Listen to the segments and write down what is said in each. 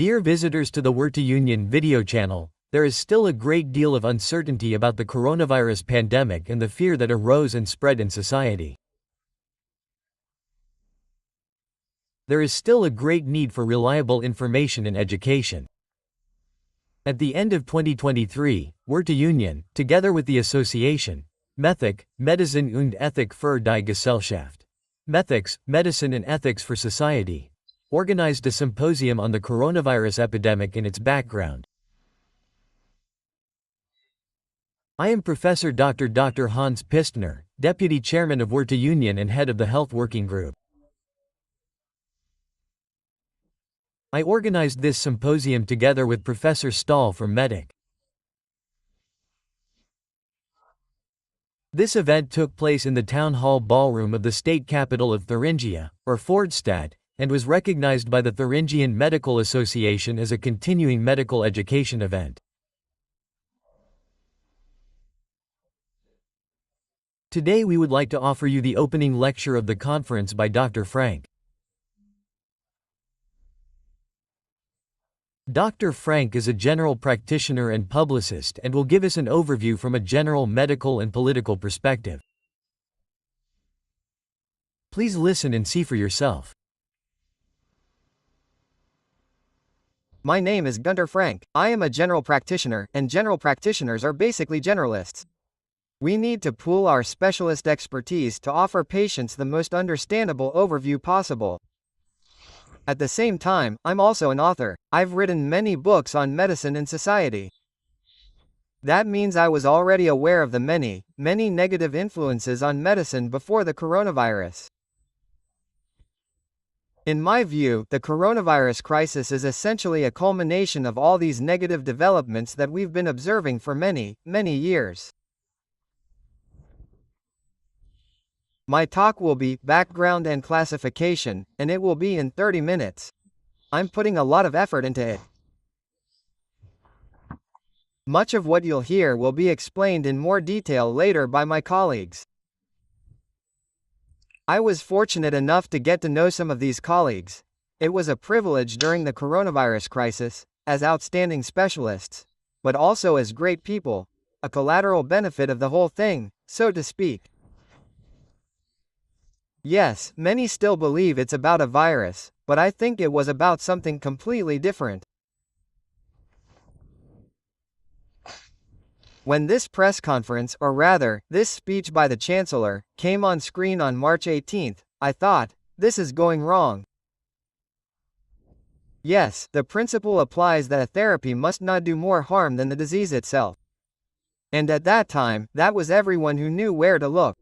Dear visitors to the Werte Union video channel, there is still a great deal of uncertainty about the coronavirus pandemic and the fear that arose and spread in society. There is still a great need for reliable information and education. At the end of 2023, Werte Union, together with the association, Methik, Medizin und Ethik für die Gesellschaft, Methics, Medicine and Ethics for Society, organized a symposium on the coronavirus epidemic and its background. I am Professor Dr. Hans Pistner, Deputy Chairman of Werte Union and Head of the Health Working Group. I organized this symposium together with Professor Stahl from Methik. This event took place in the Town Hall Ballroom of the state capital of Thuringia, or Fordstadt, and was recognized by the Thuringian Medical Association as a continuing medical education event. Today we would like to offer you the opening lecture of the conference by Dr. Frank. Dr. Frank is a general practitioner and publicist and will give us an overview from a general medical and political perspective. Please listen and see for yourself. My name is Gunter Frank. I am a general practitioner, and general practitioners are basically generalists. We need to pool our specialist expertise to offer patients the most understandable overview possible. At the same time, I'm also an author. I've written many books on medicine and society. That means I was already aware of the many negative influences on medicine before the coronavirus. In my view, the coronavirus crisis is essentially a culmination of all these negative developments that we've been observing for many years. My talk will be background and classification, and it will be in 30 minutes. I'm putting a lot of effort into it. Much of what you'll hear will be explained in more detail later by my colleagues. I was fortunate enough to get to know some of these colleagues. It was a privilege during the coronavirus crisis, as outstanding specialists, but also as great people, a collateral benefit of the whole thing, so to speak. Yes, many still believe it's about a virus, but I think it was about something completely different. When this press conference, or rather, this speech by the Chancellor, came on screen on March 18, I thought, this is going wrong. Yes, the principle applies that a therapy must not do more harm than the disease itself. And at that time, that was everyone who knew where to look.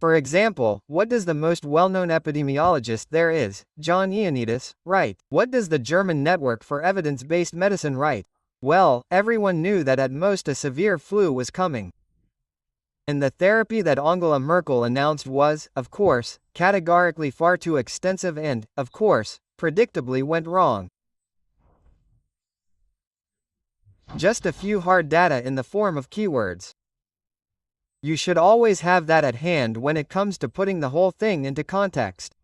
For example, what does the most well-known epidemiologist there is, John Ioannidis, write? What does the German Network for Evidence-Based Medicine write? Well, everyone knew that at most a severe flu was coming. And the therapy that Angela Merkel announced was, of course, categorically far too extensive and, of course, predictably went wrong. Just a few hard data in the form of keywords. You should always have that at hand when it comes to putting the whole thing into context.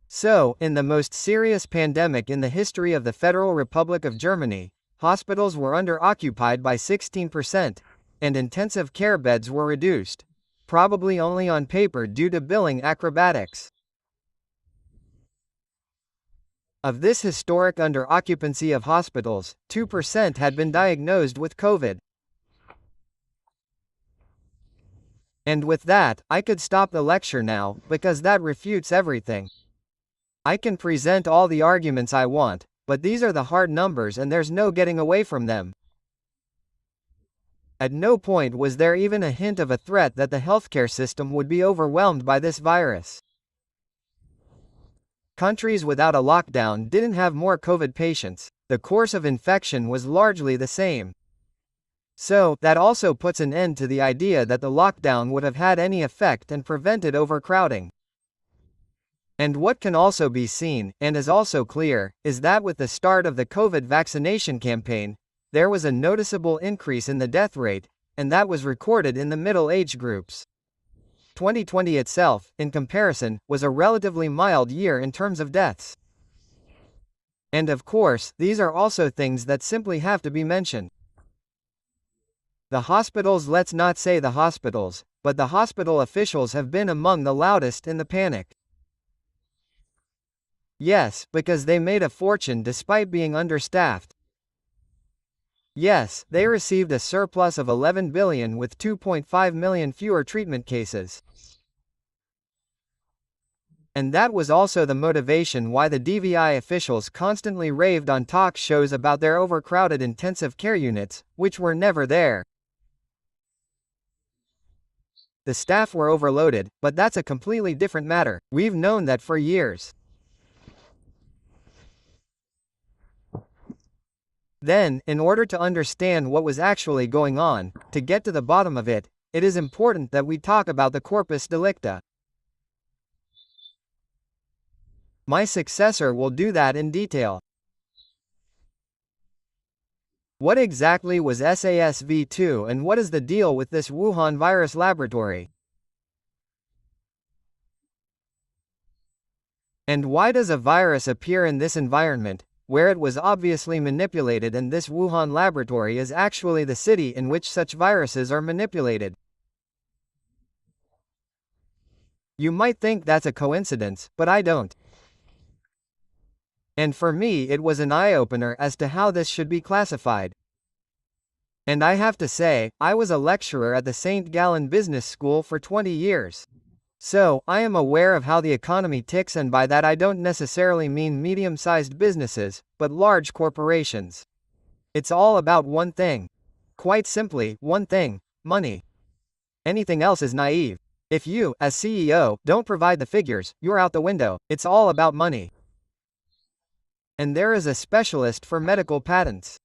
So, in the most serious pandemic in the history of the Federal Republic of Germany, hospitals were under-occupied by 16%, and intensive care beds were reduced, probably only on paper due to billing acrobatics. Of this historic under-occupancy of hospitals, 2% had been diagnosed with COVID. And with that, I could stop the lecture now, because that refutes everything. I can present all the arguments I want, but these are the hard numbers and there's no getting away from them. At no point was there even a hint of a threat that the healthcare system would be overwhelmed by this virus. Countries without a lockdown didn't have more COVID patients. The course of infection was largely the same. So, that also puts an end to the idea that the lockdown would have had any effect and prevented overcrowding. And what can also be seen, and is also clear, is that with the start of the COVID vaccination campaign, there was a noticeable increase in the death rate, and that was recorded in the middle age groups. 2020 itself, in comparison, was a relatively mild year in terms of deaths. And of course, these are also things that simply have to be mentioned. The hospitals, let's not say the hospitals, but the hospital officials have been among the loudest in the panic. Yes, because they made a fortune despite being understaffed. Yes, they received a surplus of 11 billion with 2.5 million fewer treatment cases. And that was also the motivation why the DVI officials constantly raved on talk shows about their overcrowded intensive care units, which were never there. The staff were overloaded, but that's a completely different matter. We've known that for years. Then, in order to understand what was actually going on, to get to the bottom of it, it is important that we talk about the corpus delicti. My successor will do that in detail. What exactly was SASV2 and what is the deal with this Wuhan virus laboratory? And why does a virus appear in this environment, where it was obviously manipulated, and this Wuhan laboratory is actually the city in which such viruses are manipulated? You might think that's a coincidence, but I don't. And for me it was an eye-opener as to how this should be classified. And I have to say, I was a lecturer at the St. Gallen Business School for 20 years. So, I am aware of how the economy ticks, and by that I don't necessarily mean medium-sized businesses, but large corporations. It's all about one thing. Quite simply, one thing: money. Anything else is naive. If you, as CEO, don't provide the figures, you're out the window. It's all about money. And there is a specialist for medical patents.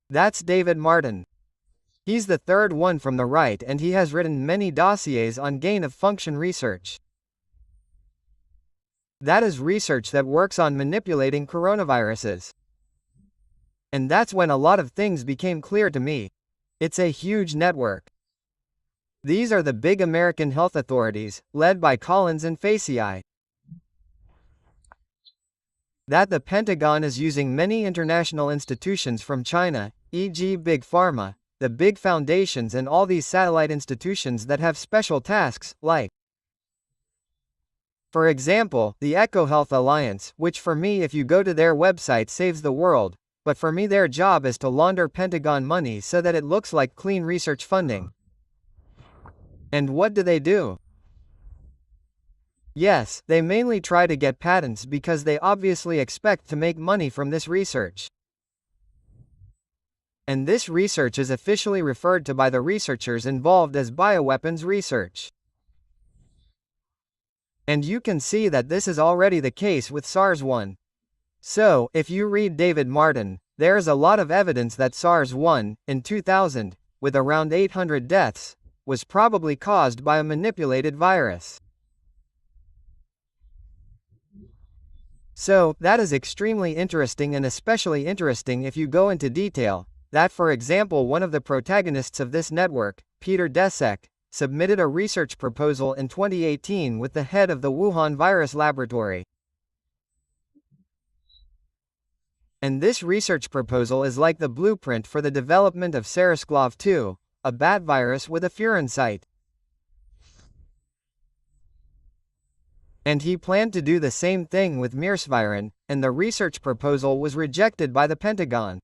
That's David Martin. He's the third one from the right, and he has written many dossiers on gain-of-function research. That is research that works on manipulating coronaviruses. And that's when a lot of things became clear to me. It's a huge network. These are the big American health authorities, led by Collins and Facei. That the Pentagon is using many international institutions from China, e.g. Big Pharma, the big foundations, and all these satellite institutions that have special tasks, like, for example, the EcoHealth Alliance, which for me, if you go to their website, saves the world, but for me their job is to launder Pentagon money so that it looks like clean research funding. And what do? Yes, they mainly try to get patents because they obviously expect to make money from this research. And this research is officially referred to by the researchers involved as bioweapons research. And you can see that this is already the case with SARS-1. So, if you read David Martin, there is a lot of evidence that SARS-1, in 2000, with around 800 deaths, was probably caused by a manipulated virus. So, that is extremely interesting, and especially interesting if you go into detail. That, for example, one of the protagonists of this network, Peter Daszak, submitted a research proposal in 2018 with the head of the Wuhan virus laboratory. And this research proposal is like the blueprint for the development of SARS-CoV-2, a bat virus with a furin site. And he planned to do the same thing with mirsvirin, and the research proposal was rejected by the Pentagon.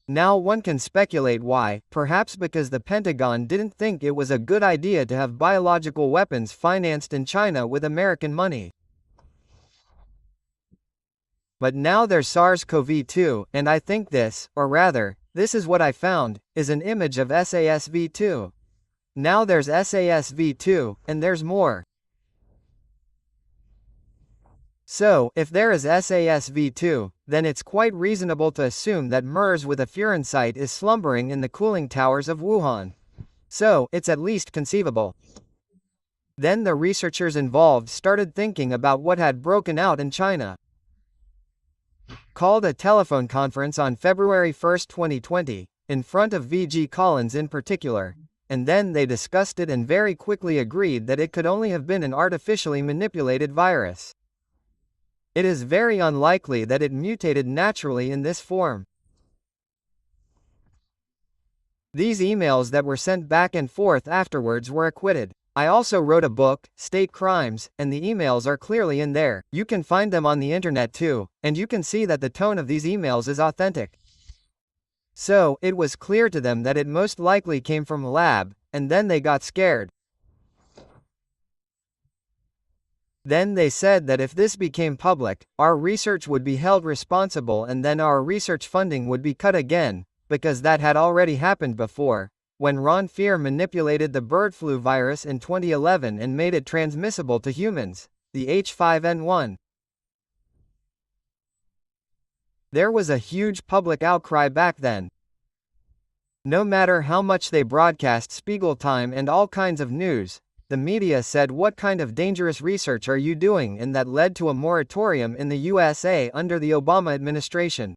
Now one can speculate why, perhaps because the Pentagon didn't think it was a good idea to have biological weapons financed in China with American money. But now there's SARS-CoV-2, and I think this, or rather, this is what I found, is an image of SASV2. Now there's SASV2, and there's more. So, if there is SASV2, then it's quite reasonable to assume that MERS with a furin site is slumbering in the cooling towers of Wuhan. So, it's at least conceivable. Then the researchers involved started thinking about what had broken out in China. Called a telephone conference on February 1, 2020, in front of V.G. Collins in particular, and then they discussed it and very quickly agreed that it could only have been an artificially manipulated virus. It is very unlikely that it mutated naturally in this form. These emails that were sent back and forth afterwards were acquitted. I also wrote a book, State Crimes, and the emails are clearly in there. You can find them on the internet too, and you can see that the tone of these emails is authentic. So, it was clear to them that it most likely came from a lab, and then they got scared. Then they said that if this became public, our research would be held responsible and then our research funding would be cut again, because that had already happened before, when Ron Fear manipulated the bird flu virus in 2011 and made it transmissible to humans, the H5N1. There was a huge public outcry back then. No matter how much they broadcast Spiegel Time and all kinds of news, the media said, "What kind of dangerous research are you doing?" and that led to a moratorium in the USA under the Obama administration.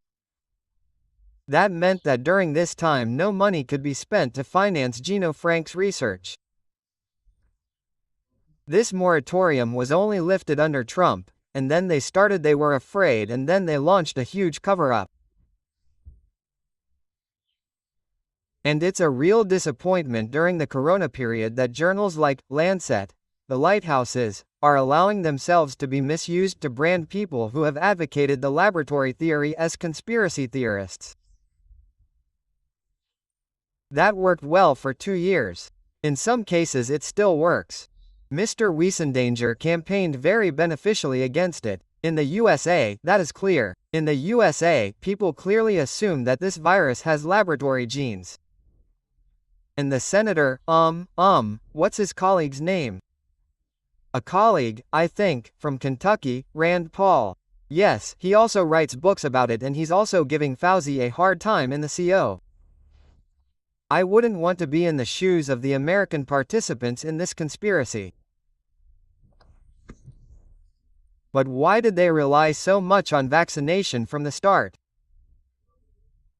That meant that during this time no money could be spent to finance Gino Frank's research. This moratorium was only lifted under Trump, and then they were afraid and then they launched a huge cover-up. And it's a real disappointment during the Corona period that journals like Lancet, the lighthouses, are allowing themselves to be misused to brand people who have advocated the laboratory theory as conspiracy theorists. That worked well for 2 years. In some cases it still works. Mr. Wiesendanger campaigned very beneficially against it. In the USA, that is clear. In the USA, people clearly assume that this virus has laboratory genes. And the senator, what's his colleague's name? A colleague, I think, from Kentucky, Rand Paul. Yes, he also writes books about it and he's also giving Fauci a hard time in the CO. I wouldn't want to be in the shoes of the American participants in this conspiracy. But why did they rely so much on vaccination from the start?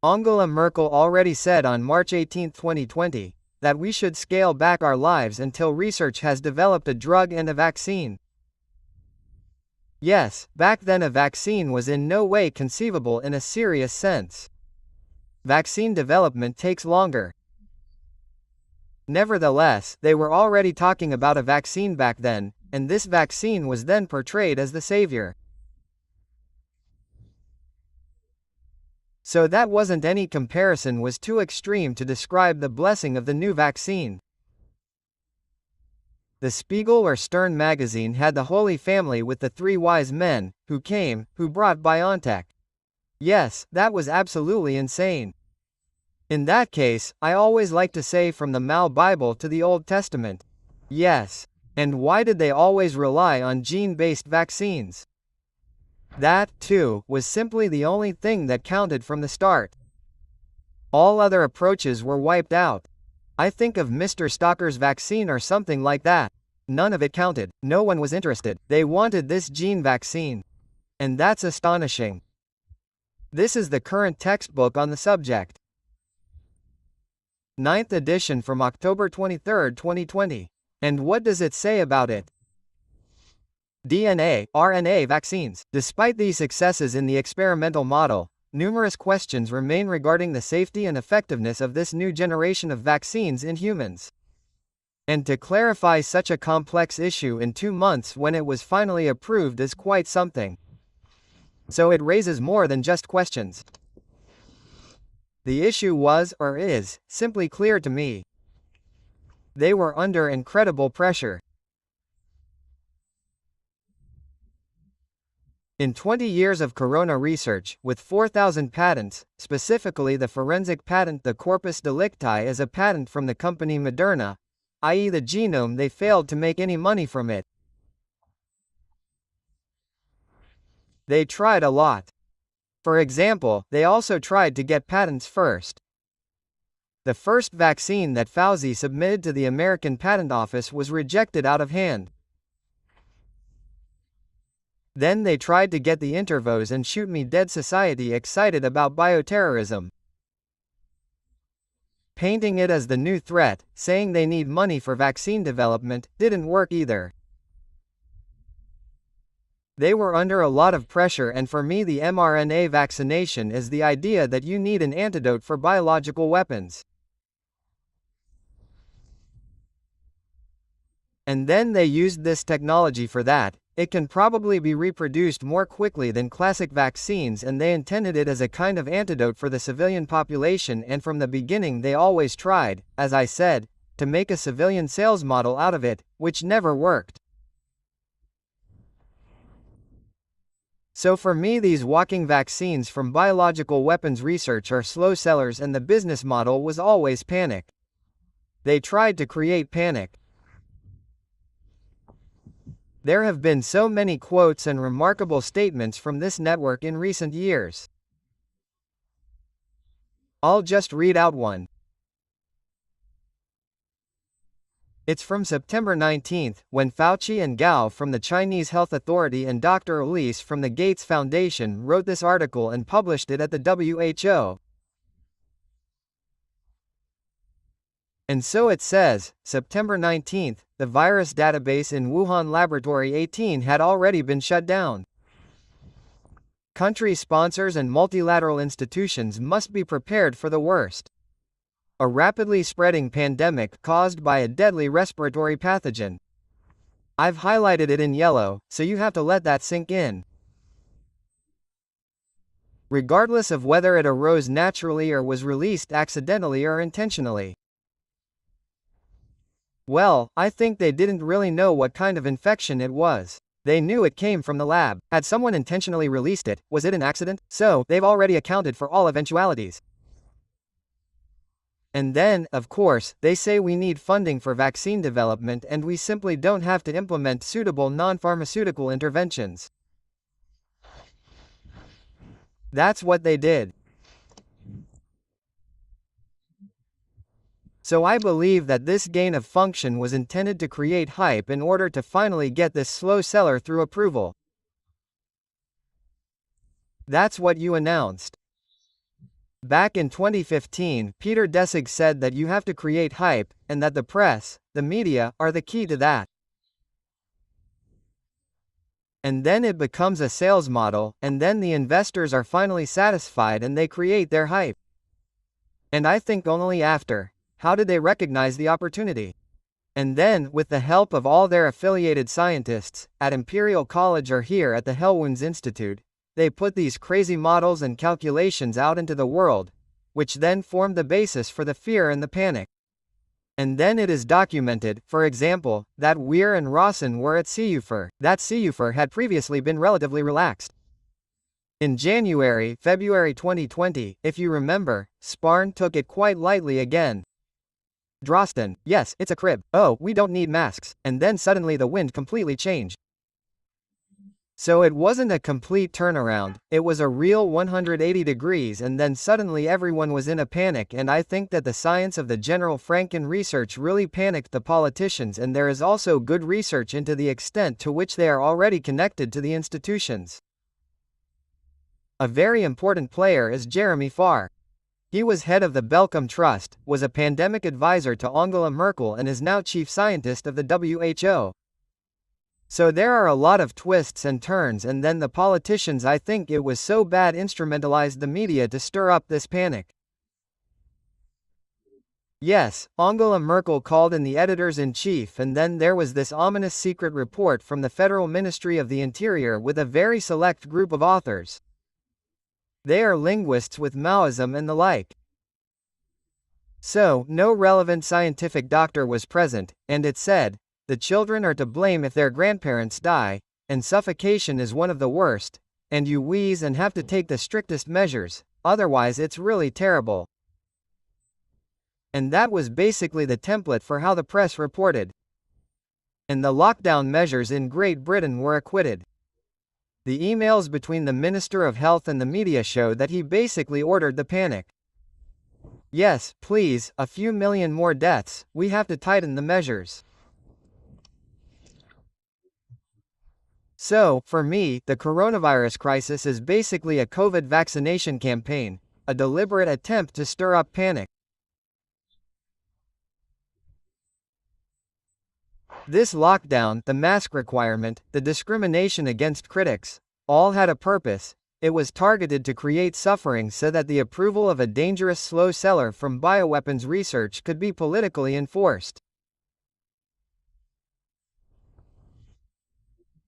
Angela Merkel already said on March 18, 2020, that we should scale back our lives until research has developed a drug and a vaccine. Yes, back then a vaccine was in no way conceivable in a serious sense. Vaccine development takes longer. Nevertheless, they were already talking about a vaccine back then, and this vaccine was then portrayed as the savior. So that wasn't any comparison was too extreme to describe the blessing of the new vaccine. The Spiegel or Stern magazine had the Holy Family with the 3 wise men, who brought BioNTech. Yes, that was absolutely insane. In that case, I always like to say from the Mal Bible to the Old Testament. Yes. And why did they always rely on gene-based vaccines? That, too, was simply the only thing that counted from the start. All other approaches were wiped out. I think of Mr. Stalker's vaccine or something like that. None of it counted. No one was interested. They wanted this gene vaccine. And that's astonishing. This is the current textbook on the subject. 9th edition from October 23, 2020. And what does it say about it? DNA, RNA vaccines. Despite these successes in the experimental model, numerous questions remain regarding the safety and effectiveness of this new generation of vaccines in humans. And to clarify such a complex issue in 2 months when it was finally approved is quite something. So it raises more than just questions. The issue was, or is, simply clear to me. They were under incredible pressure. In 20 years of corona research, with 4,000 patents, specifically the forensic patent, the corpus delicti, is a patent from the company Moderna, i.e. the genome, they failed to make any money from it. They tried a lot. For example, they also tried to get patents first. The first vaccine that Fauci submitted to the American Patent Office was rejected out of hand. Then they tried to get the Intervos and Shoot Me Dead Society excited about bioterrorism, painting it as the new threat, saying they need money for vaccine development, didn't work either. They were under a lot of pressure, and for me the mRNA vaccination is the idea that you need an antidote for biological weapons. And then they used this technology for that. It can probably be reproduced more quickly than classic vaccines, and they intended it as a kind of antidote for the civilian population, and from the beginning they always tried, as I said, to make a civilian sales model out of it, which never worked. So for me these walking vaccines from biological weapons research are slow sellers, and the business model was always panic. They tried to create panic. There have been so many quotes and remarkable statements from this network in recent years. I'll just read out one. It's from September 19, when Fauci and Gao from the Chinese Health Authority and Dr. Elise from the Gates Foundation wrote this article and published it at the WHO. And so it says, September 19, the virus database in Wuhan Laboratory 18 had already been shut down. Country sponsors and multilateral institutions must be prepared for the worst. A rapidly spreading pandemic caused by a deadly respiratory pathogen. I've highlighted it in yellow, so you have to let that sink in. Regardless of whether it arose naturally or was released accidentally or intentionally. Well, I think they didn't really know what kind of infection it was. They knew it came from the lab. Had someone intentionally released it, was it an accident? So, they've already accounted for all eventualities. And then, of course, they say we need funding for vaccine development and we simply don't have to implement suitable non-pharmaceutical interventions. That's what they did. So I believe that this gain of function was intended to create hype in order to finally get this slow seller through approval. That's what you announced. Back in 2015, Peter Deszig said that you have to create hype, and that the press, the media, are the key to that. And then it becomes a sales model, and then the investors are finally satisfied and they create their hype. And I think only after, how did they recognize the opportunity? And then, with the help of all their affiliated scientists, at Imperial College or here at the Hellwounds Institute, they put these crazy models and calculations out into the world, which then formed the basis for the fear and the panic. And then it is documented, for example, that Weir and Rawson were at CEUFER. That CEUFER had previously been relatively relaxed. In February 2020, if you remember, Sparn took it quite lightly again. Drosten, yes, it's a crib, oh, we don't need masks, and then suddenly the wind completely changed. So it wasn't a complete turnaround, it was a real 180 degrees, and then suddenly everyone was in a panic, and I think that the science of the General Franken research really panicked the politicians, and there is also good research into the extent to which they are already connected to the institutions. A very important player is Jeremy Farr. He was head of the Wellcome Trust, was a pandemic advisor to Angela Merkel, and is now chief scientist of the WHO. So there are a lot of twists and turns, and then the politicians, I think it was so bad, instrumentalized the media to stir up this panic. Yes, Angela Merkel called in the editors-in-chief, and then there was this ominous secret report from the Federal Ministry of the Interior with a very select group of authors. They are linguists with Maoism and the like. So, no relevant scientific doctor was present, and it said, the children are to blame if their grandparents die, and suffocation is one of the worst, and you wheeze and have to take the strictest measures, otherwise it's really terrible. And that was basically the template for how the press reported. And the lockdown measures in Great Britain were acquitted. The emails between the Minister of Health and the media show that he basically ordered the panic. Yes, please, a few million more deaths, we have to tighten the measures. So, for me, the coronavirus crisis is basically a COVID vaccination campaign, a deliberate attempt to stir up panic. This lockdown, the mask requirement, the discrimination against critics, all had a purpose. It was targeted to create suffering so that the approval of a dangerous slow seller from bioweapons research could be politically enforced.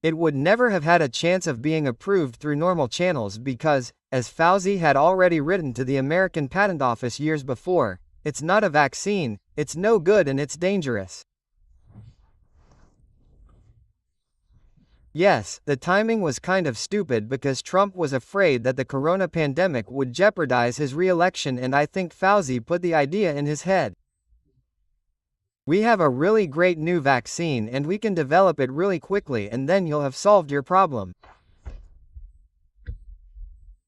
It would never have had a chance of being approved through normal channels because, as Fauci had already written to the American Patent Office years before, it's not a vaccine, it's no good and it's dangerous. Yes, the timing was kind of stupid because Trump was afraid that the corona pandemic would jeopardize his re-election, and I think Fauci put the idea in his head. We have a really great new vaccine and we can develop it really quickly and then you'll have solved your problem.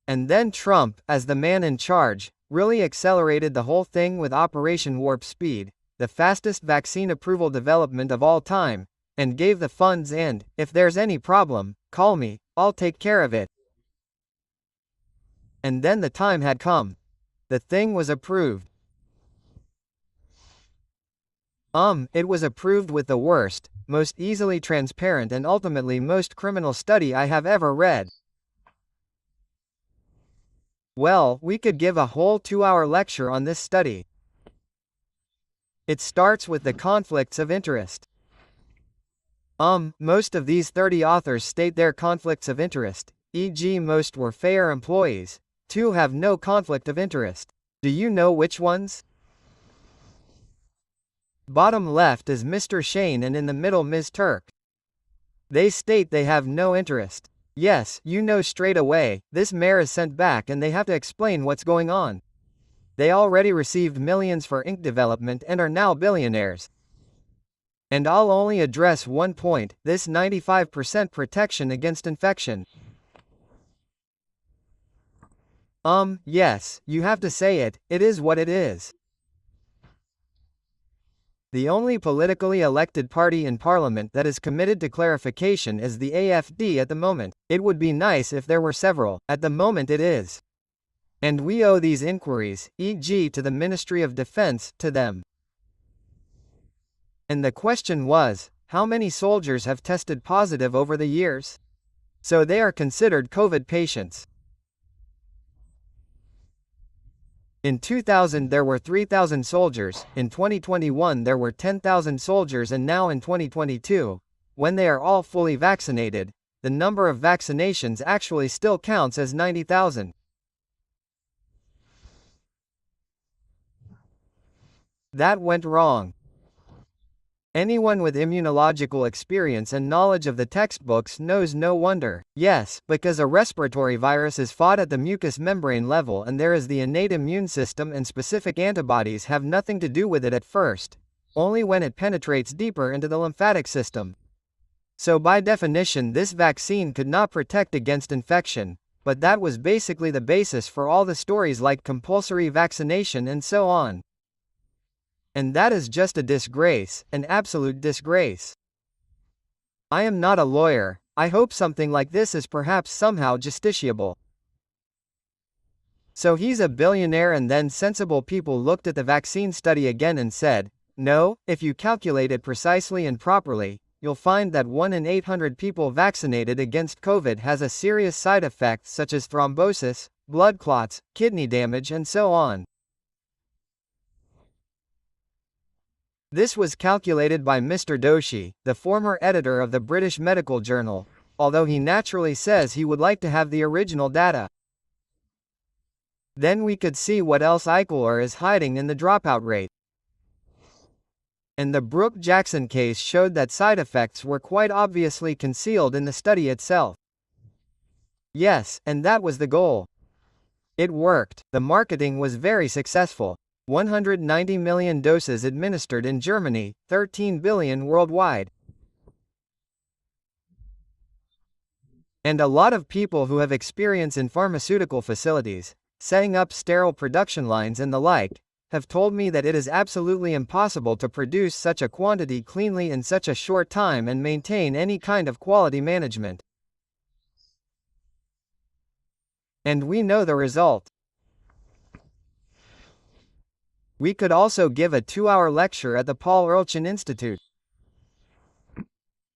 And then Trump, as the man in charge, really accelerated the whole thing with Operation Warp Speed, the fastest vaccine approval development of all time, and gave the funds and, if there's any problem, call me, I'll take care of it. And then the time had come. The thing was approved. It was approved with the worst, most easily transparent and ultimately most criminal study I have ever read. Well, we could give a whole 2-hour lecture on this study. It starts with the conflicts of interest. Most of these 30 authors state their conflicts of interest, e.g. most were fair employees. 2 have no conflict of interest. Do you know which ones? Bottom left is Mr. Shane and in the middle Ms. Turk. They state they have no interest. Yes, you know straight away, this mayor is sent back and they have to explain what's going on. They already received millions for ink development and are now billionaires. And I'll only address one point, this 95% protection against infection. Yes, you have to say it, it is what it is. The only politically elected party in parliament that is committed to clarification is the AfD at the moment. It would be nice if there were several, at the moment it is. And we owe these inquiries, e.g. to the Ministry of Defense, to them. And the question was, how many soldiers have tested positive over the years? So they are considered COVID patients. In 2000 there were 3,000 soldiers, in 2021 there were 10,000 soldiers, and now in 2022, when they are all fully vaccinated, the number of vaccinations actually still counts as 90,000. That went wrong. Anyone with immunological experience and knowledge of the textbooks knows no wonder. Yes, because a respiratory virus is fought at the mucous membrane level and there is the innate immune system, and specific antibodies have nothing to do with it at first, only when it penetrates deeper into the lymphatic system. So by definition this vaccine could not protect against infection, but that was basically the basis for all the stories like compulsory vaccination and so on. And that is just a disgrace, an absolute disgrace. I am not a lawyer, I hope something like this is perhaps somehow justiciable. So he's a billionaire, and then sensible people looked at the vaccine study again and said, no, if you calculate it precisely and properly, you'll find that 1 in 800 people vaccinated against COVID has a serious side effect such as thrombosis, blood clots, kidney damage and so on. This was calculated by Mr. Doshi, the former editor of the British Medical Journal, although he naturally says he would like to have the original data. Then we could see what else Eichler is hiding in the dropout rate. And the Brooke-Jackson case showed that side effects were quite obviously concealed in the study itself. Yes, and that was the goal. It worked, the marketing was very successful. 190 million doses administered in Germany, 13 billion worldwide. And a lot of people who have experience in pharmaceutical facilities, setting up sterile production lines and the like, have told me that it is absolutely impossible to produce such a quantity cleanly in such a short time and maintain any kind of quality management. And we know the result. We could also give a 2-hour lecture at the Paul Ehrlich Institute.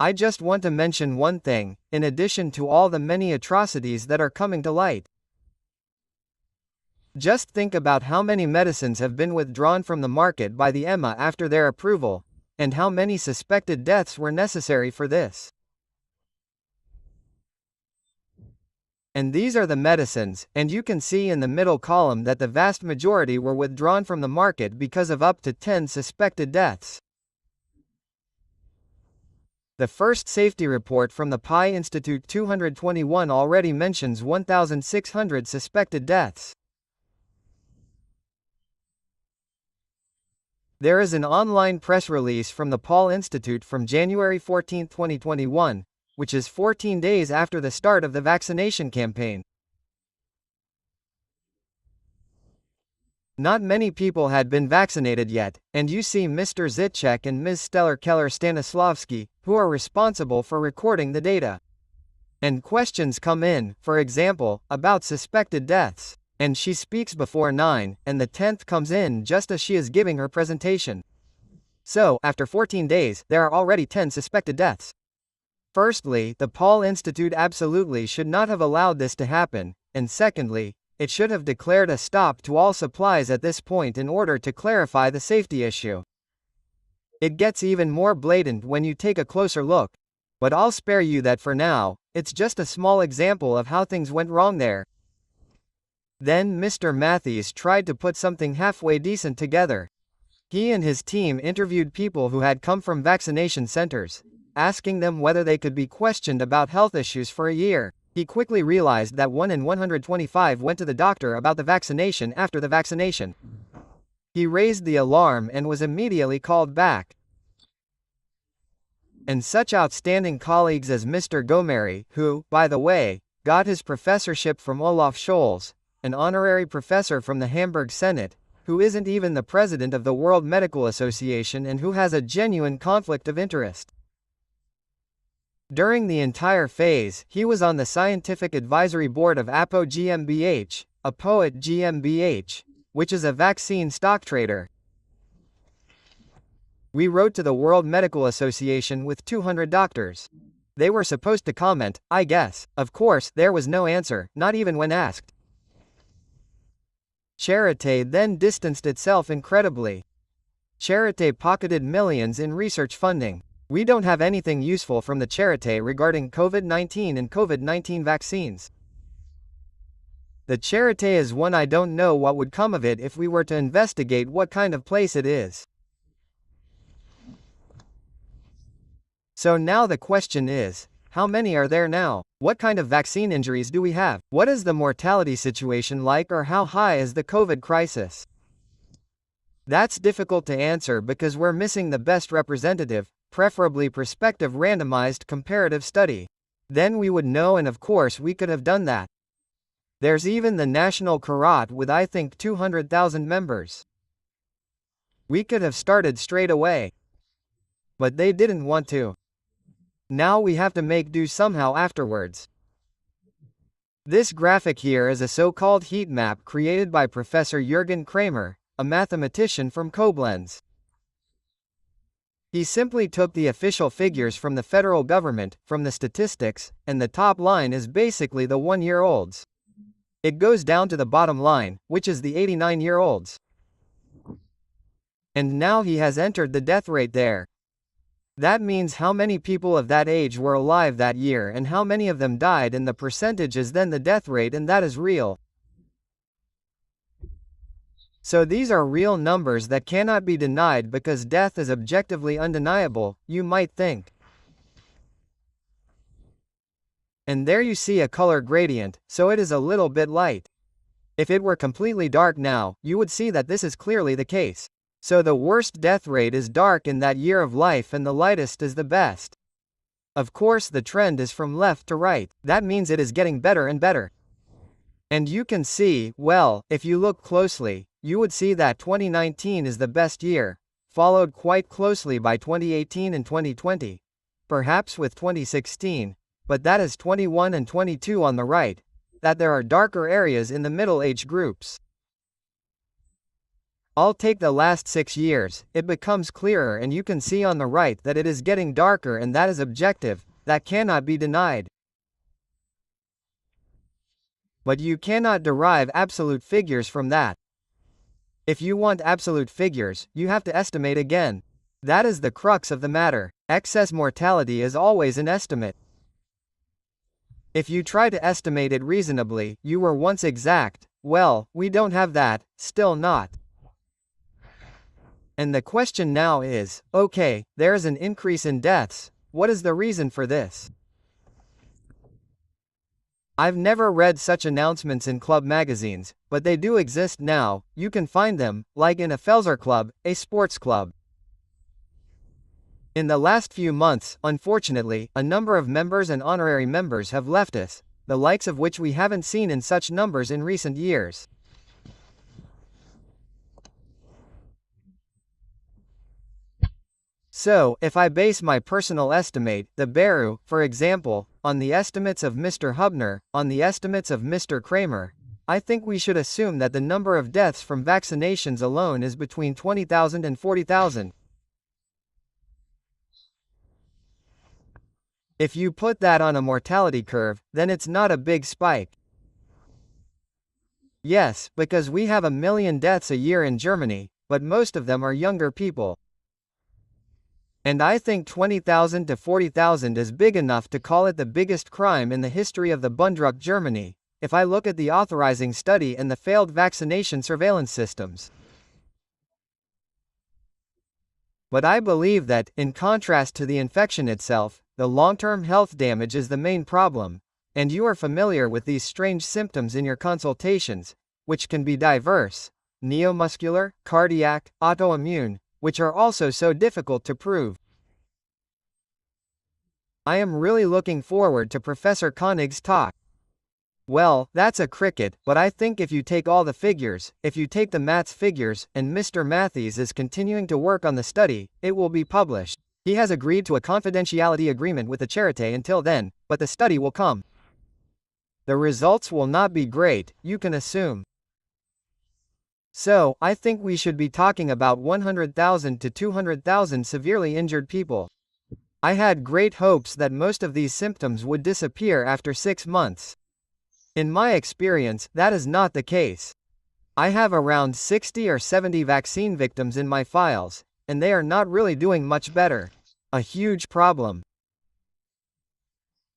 I just want to mention one thing, in addition to all the many atrocities that are coming to light. Just think about how many medicines have been withdrawn from the market by the EMA after their approval, and how many suspected deaths were necessary for this. And these are the medicines, and you can see in the middle column that the vast majority were withdrawn from the market because of up to 10 suspected deaths. The first safety report from the Pi Institute 221 already mentions 1,600 suspected deaths. There is an online press release from the Paul Institute from January 14, 2021, which is 14 days after the start of the vaccination campaign. Not many people had been vaccinated yet, and you see Mr. Zitchek and Ms. Stellar Keller Stanislavski, who are responsible for recording the data. And questions come in, for example, about suspected deaths. And she speaks before 9, and the 10th comes in just as she is giving her presentation. So, after 14 days, there are already 10 suspected deaths. Firstly, the Paul Institute absolutely should not have allowed this to happen, and secondly, it should have declared a stop to all supplies at this point in order to clarify the safety issue. It gets even more blatant when you take a closer look, but I'll spare you that for now. It's just a small example of how things went wrong there. Then Mr. Matthews tried to put something halfway decent together. He and his team interviewed people who had come from vaccination centers, asking them whether they could be questioned about health issues for a year. He quickly realized that 1 in 125 went to the doctor about the vaccination after the vaccination. He raised the alarm and was immediately called back. And such outstanding colleagues as Mr. Gomeri, who, by the way, got his professorship from Olaf Scholz, an honorary professor from the Hamburg Senate, who isn't even the president of the World Medical Association and who has a genuine conflict of interest. During the entire phase, he was on the Scientific Advisory Board of APO GmbH, a Poet GmbH, which is a vaccine stock trader. We wrote to the World Medical Association with 200 doctors. They were supposed to comment, I guess. Of course, there was no answer, not even when asked. Charité then distanced itself incredibly. Charité pocketed millions in research funding. We don't have anything useful from the Charité regarding COVID-19 and COVID-19 vaccines. The Charité is one I don't know what would come of it if we were to investigate what kind of place it is. So now the question is, how many are there now? What kind of vaccine injuries do we have? What is the mortality situation like, or how high is the COVID crisis? That's difficult to answer because we're missing the best representative, preferably prospective randomized comparative study. Then we would know, and of course we could have done that. There's even the National Karat with I think 200,000 members. We could have started straight away. But they didn't want to. Now we have to make do somehow afterwards. This graphic here is a so-called heat map created by Professor Jürgen Kramer, a mathematician from Koblenz. He simply took the official figures from the federal government, from the statistics, and the top line is basically the 1-year-olds. It goes down to the bottom line, which is the 89-year-olds. And now he has entered the death rate there. That means how many people of that age were alive that year and how many of them died, and the percentage is then the death rate, and that is real. So these are real numbers that cannot be denied because death is objectively undeniable, you might think. And there you see a color gradient, so it is a little bit light. If it were completely dark now, you would see that this is clearly the case. So the worst death rate is dark in that year of life and the lightest is the best. Of course the trend is from left to right, that means it is getting better and better. And you can see, well, if you look closely, you would see that 2019 is the best year, followed quite closely by 2018 and 2020, perhaps with 2016, but that is 21 and 22 on the right, that there are darker areas in the middle age groups. I'll take the last 6 years, it becomes clearer and you can see on the right that it is getting darker, and that is objective, that cannot be denied. But you cannot derive absolute figures from that. If you want absolute figures, you have to estimate again. That is the crux of the matter. Excess mortality is always an estimate. If you try to estimate it reasonably, you were once exact. Well, we don't have that, still not. And the question now is, okay, there is an increase in deaths. What is the reason for this? I've never read such announcements in club magazines, but they do exist now. You can find them, like in a Felser club, a sports club. In the last few months, unfortunately, a number of members and honorary members have left us, the likes of which we haven't seen in such numbers in recent years. So, if I base my personal estimate, the Beru, for example, on the estimates of Mr. Hubner, on the estimates of Mr. Kramer, I think we should assume that the number of deaths from vaccinations alone is between 20,000 and 40,000. If you put that on a mortality curve, then it's not a big spike. Yes, because we have 1 million deaths a year in Germany, but most of them are younger people. And I think 20,000 to 40,000 is big enough to call it the biggest crime in the history of the Bundruck Germany, if I look at the authorizing study and the failed vaccination surveillance systems. But I believe that, in contrast to the infection itself, the long-term health damage is the main problem, and you are familiar with these strange symptoms in your consultations, which can be diverse: neuromuscular, cardiac, autoimmune, which are also so difficult to prove. I am really looking forward to Professor Koenig's talk. Well, that's a cricket, but I think if you take all the figures, if you take the maths figures, and Mr. Matthews is continuing to work on the study, it will be published. He has agreed to a confidentiality agreement with the Charité until then, but the study will come. The results will not be great, you can assume. So, I think we should be talking about 100,000 to 200,000 severely injured people. I had great hopes that most of these symptoms would disappear after 6 months. In my experience, that is not the case. I have around 60 or 70 vaccine victims in my files, and they are not really doing much better. A huge problem.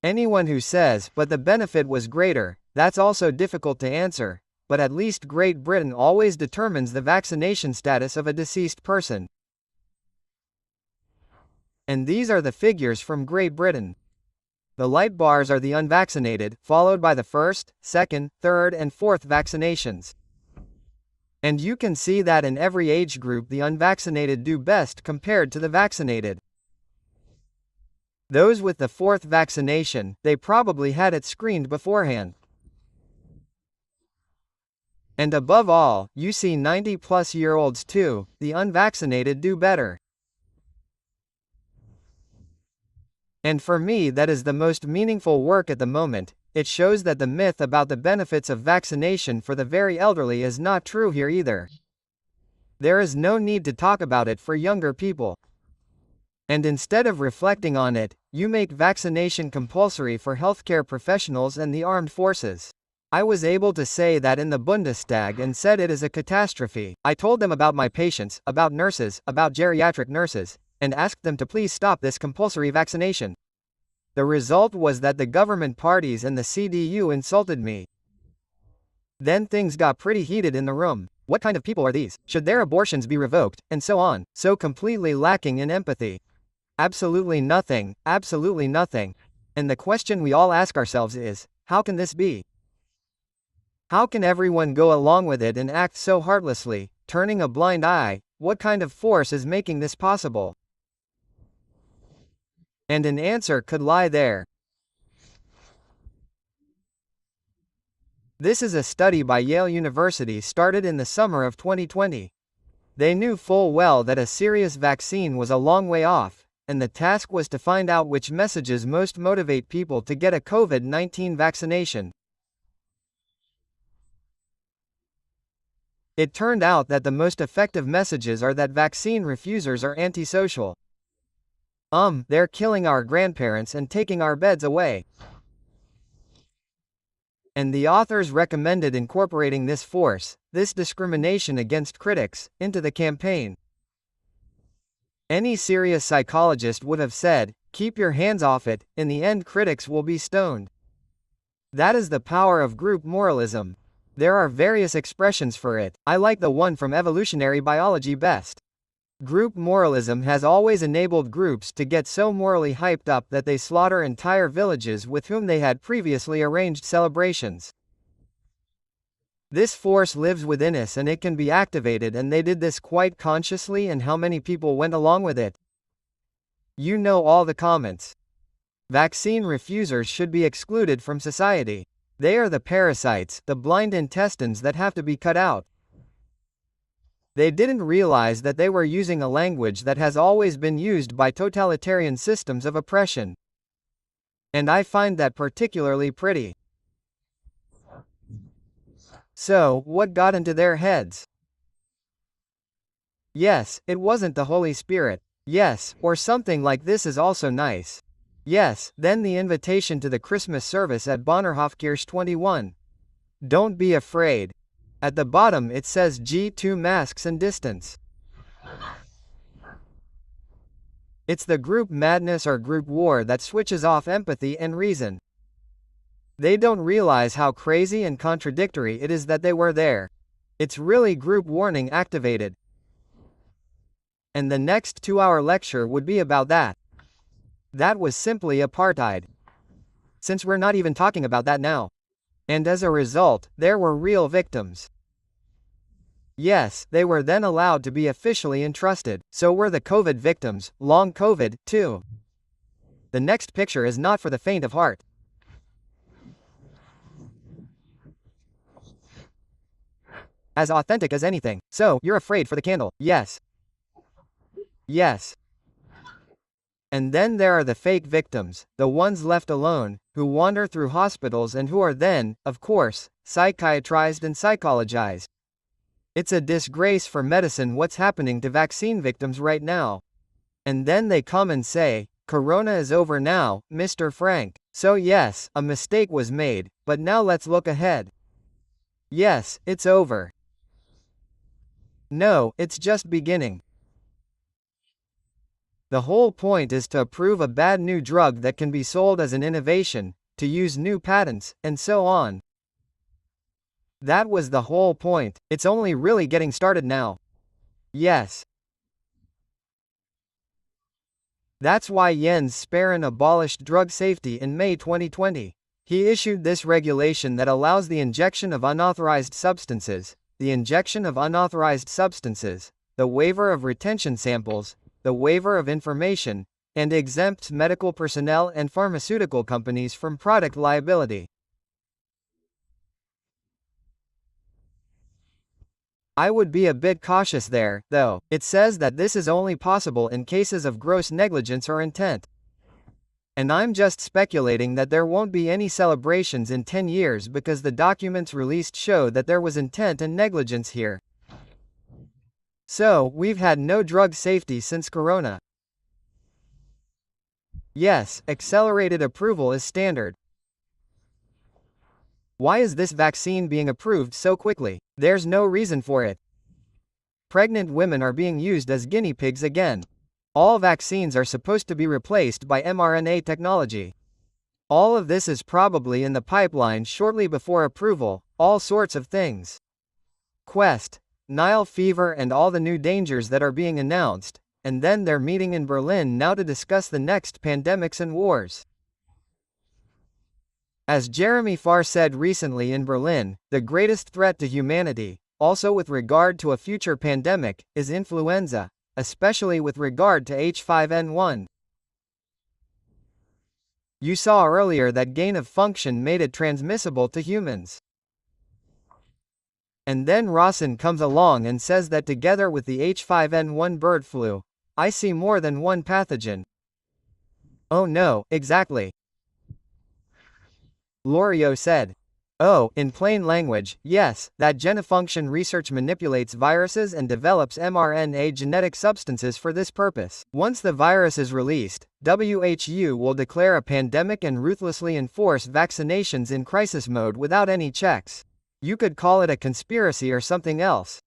Anyone who says, but the benefit was greater, that's also difficult to answer. But at least Great Britain always determines the vaccination status of a deceased person. And these are the figures from Great Britain. The light bars are the unvaccinated, followed by the first, second, third, and fourth vaccinations. And you can see that in every age group the unvaccinated do best compared to the vaccinated. Those with the fourth vaccination, they probably had it screened beforehand. And above all, you see 90-plus-year-olds too, the unvaccinated do better. And for me that is the most meaningful work at the moment. It shows that the myth about the benefits of vaccination for the very elderly is not true here either. There is no need to talk about it for younger people. And instead of reflecting on it, you make vaccination compulsory for healthcare professionals and the armed forces. I was able to say that in the Bundestag and said it is a catastrophe. I told them about my patients, about nurses, about geriatric nurses, and asked them to please stop this compulsory vaccination. The result was that the government parties and the CDU insulted me. Then things got pretty heated in the room. What kind of people are these? Should their abortions be revoked? And so on, so completely lacking in empathy. Absolutely nothing, absolutely nothing. And the question we all ask ourselves is, how can this be? How can everyone go along with it and act so heartlessly, turning a blind eye? What kind of force is making this possible? And an answer could lie there. This is a study by Yale University started in the summer of 2020. They knew full well that a serious vaccine was a long way off, and the task was to find out which messages most motivate people to get a COVID-19 vaccination. It turned out that the most effective messages are that vaccine refusers are antisocial. They're killing our grandparents and taking our beds away. And the authors recommended incorporating this discrimination against critics, into the campaign. Any serious psychologist would have said, keep your hands off it, in the end critics will be stoned. That is the power of group moralism. There are various expressions for it. I like the one from evolutionary biology best. Group moralism has always enabled groups to get so morally hyped up that they slaughter entire villages with whom they had previously arranged celebrations. This force lives within us and it can be activated, and they did this quite consciously, and how many people went along with it? You know all the comments. Vaccine refusers should be excluded from society. They are the parasites, the blind intestines that have to be cut out. They didn't realize that they were using a language that has always been used by totalitarian systems of oppression. And I find that particularly pretty. So, what got into their heads? Yes, it wasn't the Holy Spirit. Yes, or something like this is also nice. Yes, then the invitation to the Christmas service at Bonnerhofkirche 21. Don't be afraid. At the bottom it says G2 masks and distance. It's the group madness or group war that switches off empathy and reason. They don't realize how crazy and contradictory it is that they were there. It's really group warning activated. And the next 2-hour lecture would be about that. That was simply apartheid. Since we're not even talking about that now. And as a result, there were real victims. Yes, they were then allowed to be officially entrusted. So were the COVID victims, long COVID, too. The next picture is not for the faint of heart. As authentic as anything. So, you're afraid for the candle. Yes. Yes. And then there are the fake victims, the ones left alone, who wander through hospitals and who are then, of course, psychiatrized and psychologized. It's a disgrace for medicine what's happening to vaccine victims right now. And then they come and say, Corona is over now, Mr. Frank. So yes, a mistake was made, but now let's look ahead. Yes, it's over. No, it's just beginning. The whole point is to approve a bad new drug that can be sold as an innovation, to use new patents, and so on. That was the whole point. It's only really getting started now. Yes. That's why Jens Spahn abolished drug safety in May 2020. He issued this regulation that allows the injection of unauthorized substances, the waiver of retention samples, the waiver of information, and exempts medical personnel and pharmaceutical companies from product liability. I would be a bit cautious there, though. It says that this is only possible in cases of gross negligence or intent. And I'm just speculating that there won't be any celebrations in 10 years because the documents released show that there was intent and negligence here. So, we've had no drug safety since Corona. Yes, accelerated approval is standard. Why is this vaccine being approved so quickly? There's no reason for it. Pregnant women are being used as guinea pigs again. All vaccines are supposed to be replaced by mRNA technology. All of this is probably in the pipeline shortly before approval, all sorts of things. Quest, Nile fever and all the new dangers that are being announced, and then they're meeting in Berlin now to discuss the next pandemics and wars. As Jeremy Farr said recently in Berlin, the greatest threat to humanity, also with regard to a future pandemic, is influenza, especially with regard to H5N1. You saw earlier that gain of function made it transmissible to humans. And then Rawson comes along and says that together with the H5N1 bird flu, I see more than one pathogen. Oh no, exactly. Loriot said. Oh, in plain language, yes, that genofunction research manipulates viruses and develops mRNA genetic substances for this purpose. Once the virus is released, WHO will declare a pandemic and ruthlessly enforce vaccinations in crisis mode without any checks. You could call it a conspiracy or something else.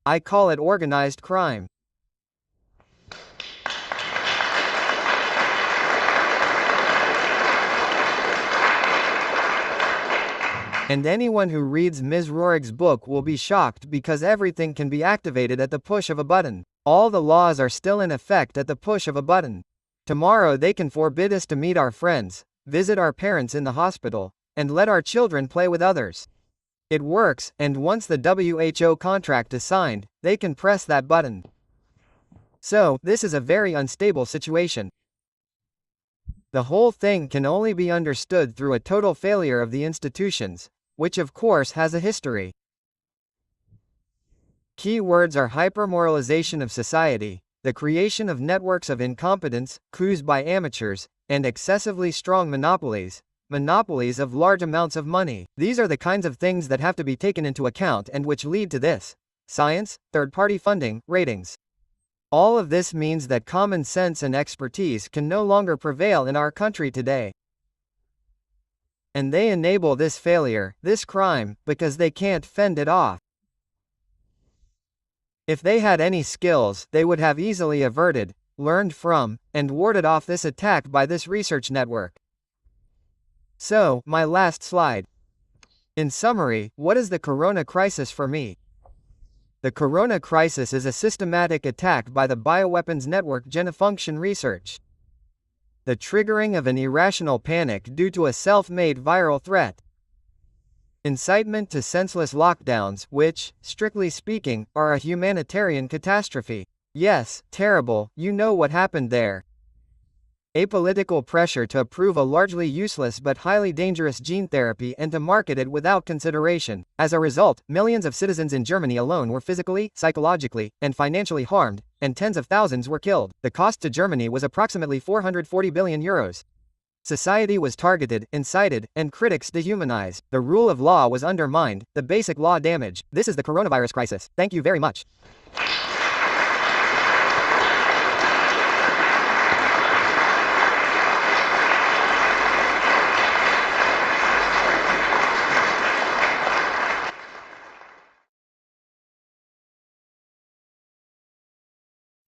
I call it organized crime. And anyone who reads Ms. Roerig's book will be shocked because everything can be activated at the push of a button. All the laws are still in effect at the push of a button. Tomorrow they can forbid us to meet our friends, visit our parents in the hospital, and let our children play with others. It works, and once the WHO contract is signed, they can press that button. So, this is a very unstable situation. The whole thing can only be understood through a total failure of the institutions, which of course has a history. Key words are hypermoralization of society, the creation of networks of incompetence, coups by amateurs, and excessively strong monopolies of large amounts of money. These are the kinds of things that have to be taken into account and which lead to this. Science, third-party funding, ratings. All of this means that common sense and expertise can no longer prevail in our country today. And they enable this failure, this crime, because they can't fend it off. If they had any skills, they would have easily averted, learned from, and warded off this attack by this research network. So, my last slide. In summary, what is the Corona-Krise for me? The Corona-Krise is a systematic attack by the bioweapons network genofunction research. The triggering of an irrational panic due to a self-made viral threat. Incitement to senseless lockdowns, which, strictly speaking, are a humanitarian catastrophe. Yes, terrible, you know what happened there. Apolitical pressure to approve a largely useless but highly dangerous gene therapy and to market it without consideration. As a result, millions of citizens in Germany alone were physically, psychologically, and financially harmed, and tens of thousands were killed. The cost to Germany was approximately 440 billion euros. Society was targeted, incited, and critics dehumanized. The rule of law was undermined, the basic law damaged. This is the coronavirus crisis. Thank you very much.